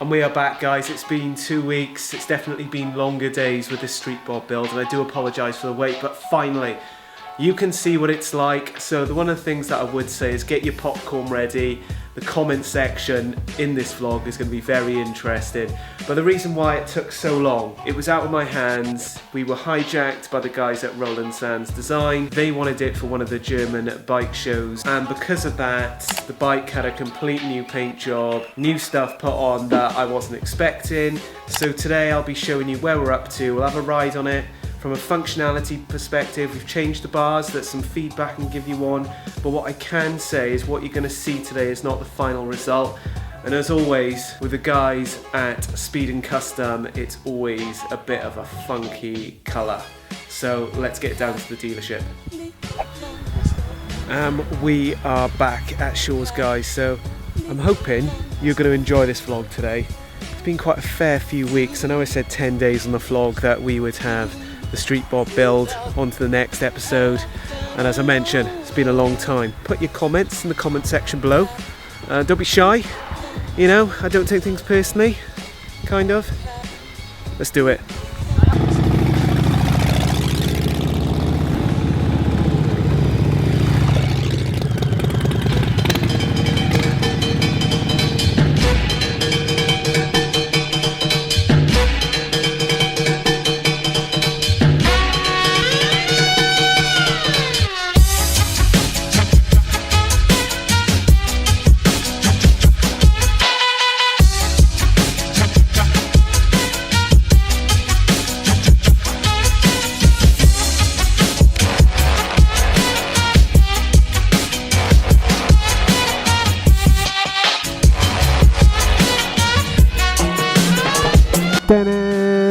And we are back, guys. It's been 2 weeks. It's definitely been longer days with this street bob build, and I do apologise for the wait, but finally you can see what it's like. So one of the things that I would say is get your popcorn ready. The comment section in this vlog is going to be very interesting. But the reason why it took so long, it was out of my hands. We were hijacked by the guys at Roland Sands Design. They wanted it for one of the German bike shows, and because of that, the bike had a complete new paint job, new stuff put on that I wasn't expecting. So today I'll be showing you where we're up to. We'll have a ride on it. From a functionality perspective, we've changed the bars. That's some feedback I can give you on. But what I can say is what you're going to see today is not the final result. And as always, with the guys at Speed and Custom, it's always a bit of a funky colour. So let's get down to the dealership. We are back at Shaw's, guys. So I'm hoping you're going to enjoy this vlog today. It's been quite a fair few weeks. I know I said 10 days on the vlog that we would have the street bob build onto the next episode, and as I mentioned, it's been a long time. Put your comments in the comment section below. Don't be shy, you know, I don't take things personally, kind of. Let's do it.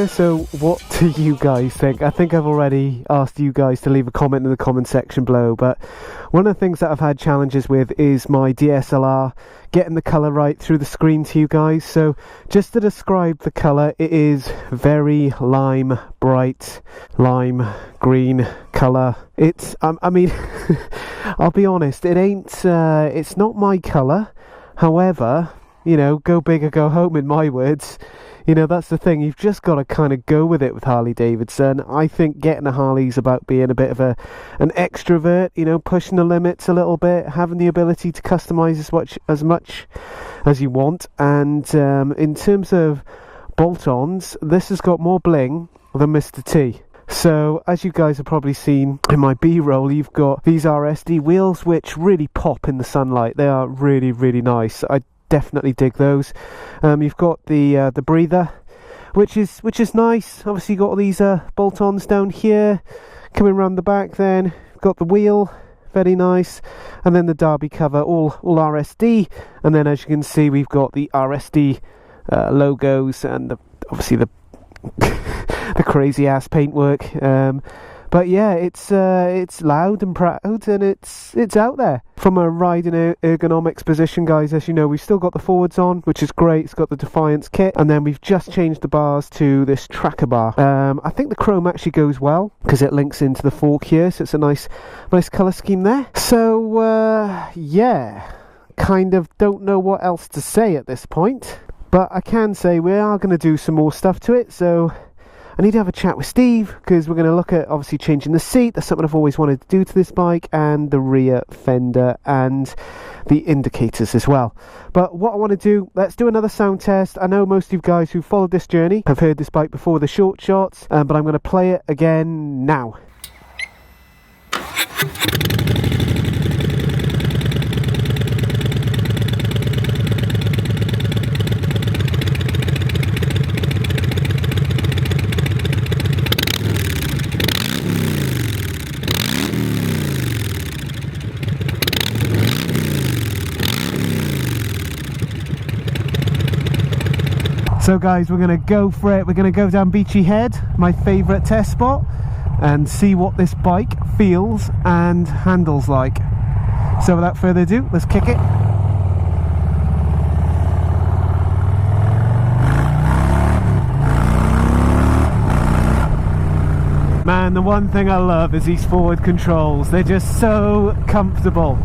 So what do you guys think? I think I've already asked you guys to leave a comment in the comment section below, but one of the things that I've had challenges with is my DSLR getting the colour right through the screen to you guys. So just to describe the colour, it is very lime, bright lime green colour. It's I mean I'll be honest, it ain't it's not my colour. However, you know, go big or go home in my words. You know, that's the thing, you've just got to kind of go with it with Harley Davidson. I think getting a Harley's about being a bit of an extrovert, you know, pushing the limits a little bit, having the ability to customise as much as you want. And in terms of bolt-ons, this has got more bling than Mr. T. So, as you guys have probably seen in my B-roll, you've got these RSD wheels which really pop in the sunlight. They are really, really nice. I definitely dig those. You've got the breather, which is nice. Obviously you've got all these bolt-ons down here coming around the back. Then got the wheel, very nice, and then the derby cover, all RSD. And then as you can see, we've got the RSD logos and obviously the the crazy ass paintwork. But yeah, it's loud and proud, and it's out there. From a riding ergonomics position, guys, as you know, we've still got the forwards on, which is great. It's got the Defiance kit, and then we've just changed the bars to this tracker bar. I think the chrome actually goes well because it links into the fork here, so it's a nice colour scheme there. So yeah, kind of don't know what else to say at this point, but I can say we are going to do some more stuff to it. So I need to have a chat with Steve because we're going to look at obviously changing the seat. That's something I've always wanted to do to this bike, and the rear fender and the indicators as well. But what I want to do, let's do another sound test. I know most of you guys who followed this journey have heard this bike before, the short shots, but I'm going to play it again now. So guys, we're going to go for it. We're going to go down Beachy Head, my favourite test spot, and see what this bike feels and handles like. So without further ado, let's kick it. Man, the one thing I love is these forward controls. They're just so comfortable.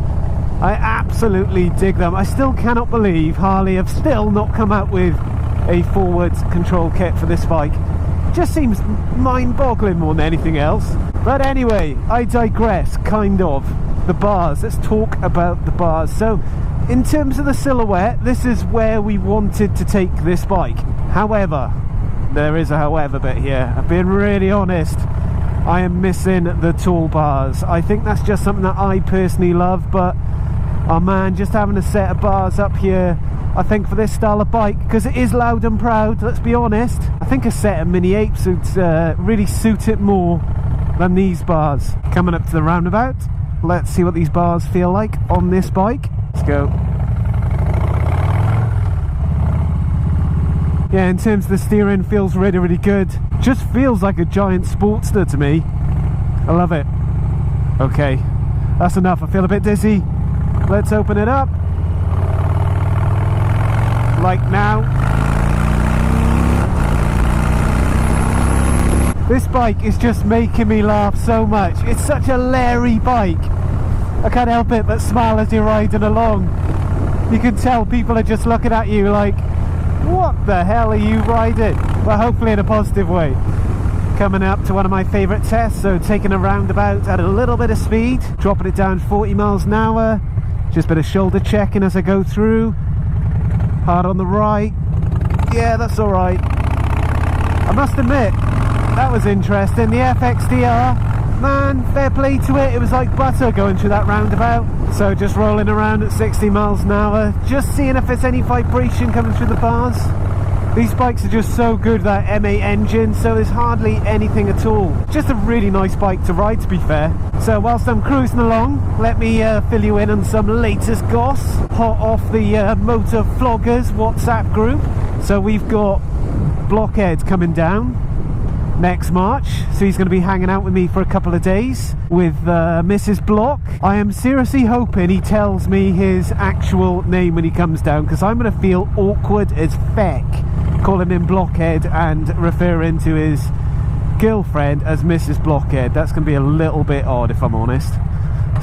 I absolutely dig them. I still cannot believe Harley have still not come out with a forward control kit for this bike. Just seems mind-boggling more than anything else. But anyway, I digress, kind of. The bars, let's talk about the bars. So, in terms of the silhouette, this is where we wanted to take this bike. However, there is a however bit here. I'm being really honest, I am missing the tall bars. I think that's just something that I personally love, but oh man, just having a set of bars up here, I think for this style of bike, because it is loud and proud, let's be honest, I think a set of mini apes would really suit it more than these bars. Coming up to the roundabout, let's see what these bars feel like on this bike. Let's go. Yeah, in terms of the steering, feels really, really good. Just feels like a giant Sportster to me. I love it. Okay, that's enough. I feel a bit dizzy. Let's open it up. Like now. This bike is just making me laugh so much. It's such a Larry bike. I can't help it but smile as you're riding along. You can tell people are just looking at you like, what the hell are you riding? But hopefully in a positive way. Coming up to one of my favourite tests, so taking a roundabout at a little bit of speed, dropping it down 40 miles an hour, just a bit of shoulder checking as I go through. Hard on the right. Yeah, that's alright. I must admit, that was interesting. The FXDR, man, fair play to it. It was like butter going through that roundabout. So just rolling around at 60 miles an hour, just seeing if there's any vibration coming through the bars. These bikes are just so good, that M8 engine, so there's hardly anything at all. Just a really nice bike to ride, to be fair. So whilst I'm cruising along, let me fill you in on some latest goss, hot off the Motor Vloggers WhatsApp group. So we've got Blockhead coming down next March, so he's going to be hanging out with me for a couple of days with Mrs. Block. I am seriously hoping he tells me his actual name when he comes down, because I'm going to feel awkward as feck calling him Blockhead and referring to his girlfriend as Mrs. Blockhead. That's going to be a little bit odd, if I'm honest.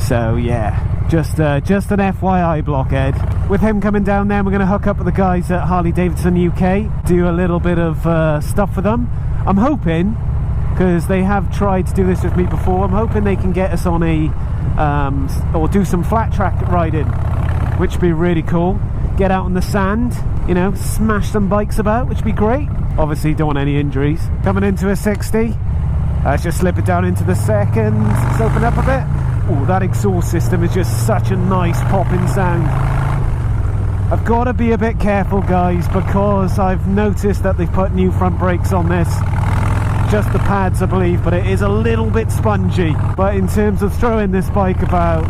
So yeah, just an FYI, Blockhead. With him coming down there, we're going to hook up with the guys at Harley Davidson UK, do a little bit of stuff for them. I'm hoping, because they have tried to do this with me before, I'm hoping they can get us on a or do some flat track riding, which would be really cool. Get out on the sand, you know, smash some bikes about, which would be great. Obviously don't want any injuries. Coming into a 60, let's just slip it down into the second. Let's open up a bit. Oh, that exhaust system is just such a nice popping sound. I've got to be a bit careful, guys, because I've noticed that they've put new front brakes on this. Just the pads, I believe, but it is a little bit spongy. But in terms of throwing this bike about,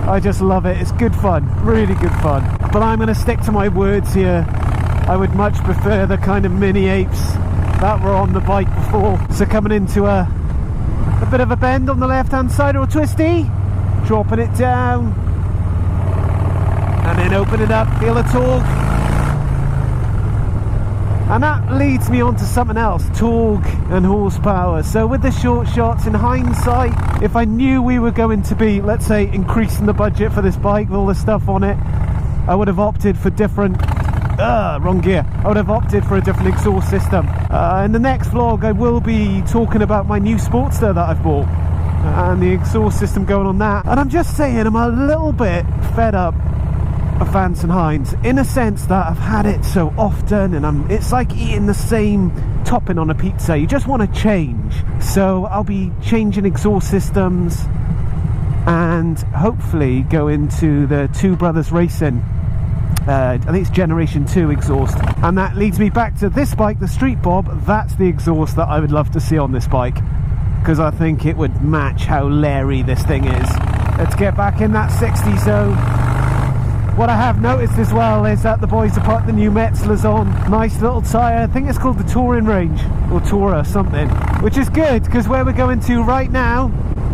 I just love it. It's good fun, really good fun. But I'm going to stick to my words here. I would much prefer the kind of mini apes that were on the bike before. So coming into a bit of a bend on the left hand side, or a twisty, dropping it down, and then open it up, feel the torque. And that leads me on to something else, torque and horsepower. So with the short shots, in hindsight, if I knew we were going to be, let's say, increasing the budget for this bike with all the stuff on it, I would have opted for different, wrong gear. I would have opted for a different exhaust system. In the next vlog, I will be talking about my new Sportster that I've bought and the exhaust system going on that. And I'm just saying, I'm a little bit fed up of Vance and Hines, in a sense that I've had it so often, and it's like eating the same topping on a pizza. You just want to change. So I'll be changing exhaust systems and hopefully go into the Two Brothers Racing. I think it's Generation 2 exhaust, and that leads me back to this bike, the Street Bob. That's the exhaust that I would love to see on this bike, because I think it would match how Larry this thing is. Let's get back in that 60 zone. What I have noticed as well is that the boys have put the new Metzlers on. Nice little tyre. I think it's called the Touring Range, or Tourer something, which is good, because where we're going to right now,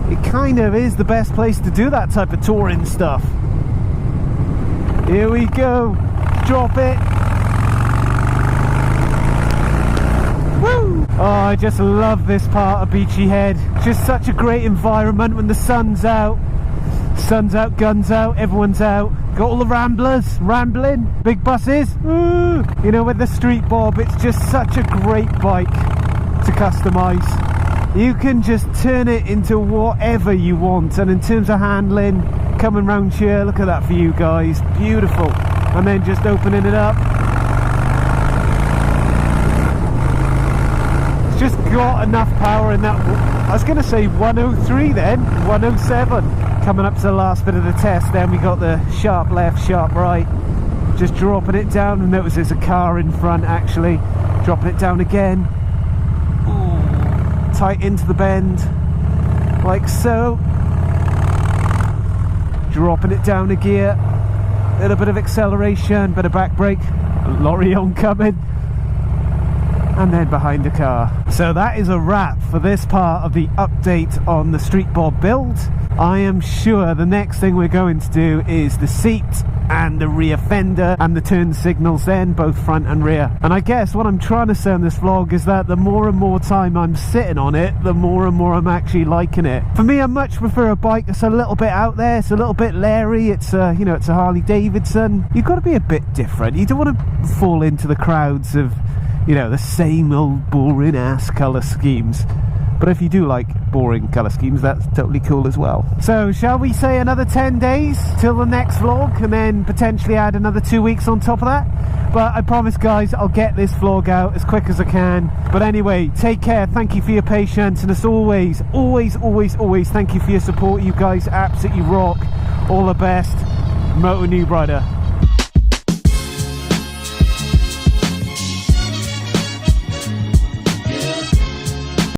it kind of is the best place to do that type of touring stuff. Here we go. Drop it. Woo! Oh, I just love this part of Beachy Head. Just such a great environment when the sun's out. Sun's out, guns out, everyone's out. got all the ramblers, rambling, big buses. Ooh. You know, with the Street Bob, it's just such a great bike to customise. You can just turn it into whatever you want, and in terms of handling, coming round here, look at that for you guys, beautiful. And then just opening it up, it's just got enough power in that. I was going to say 103 then, 107. Coming up to the last bit of the test, then we got the sharp left, sharp right, just dropping it down, and notice there's a car in front actually, dropping it down again. Tight into the bend, like so. Dropping it down a gear, little bit of acceleration, bit of back brake, lorry oncoming, and then behind the car. So that is a wrap for this part of the update on the Street Bob build. I am sure the next thing we're going to do is the seat and the rear fender and the turn signals then, both front and rear. And I guess what I'm trying to say in this vlog is that the more and more time I'm sitting on it, the more and more I'm actually liking it. For me, I much prefer a bike that's a little bit out there, it's a little bit leery, it's a, you know, it's a Harley Davidson. You've got to be a bit different. You don't want to fall into the crowds of, you know, the same old boring ass colour schemes. But if you do like boring colour schemes, that's totally cool as well. So shall we say another 10 days till the next vlog, and then potentially add another 2 weeks on top of that? But I promise guys, I'll get this vlog out as quick as I can. But anyway, take care, thank you for your patience, and as always, always thank you for your support. You guys absolutely rock. All the best. Motonewbrider.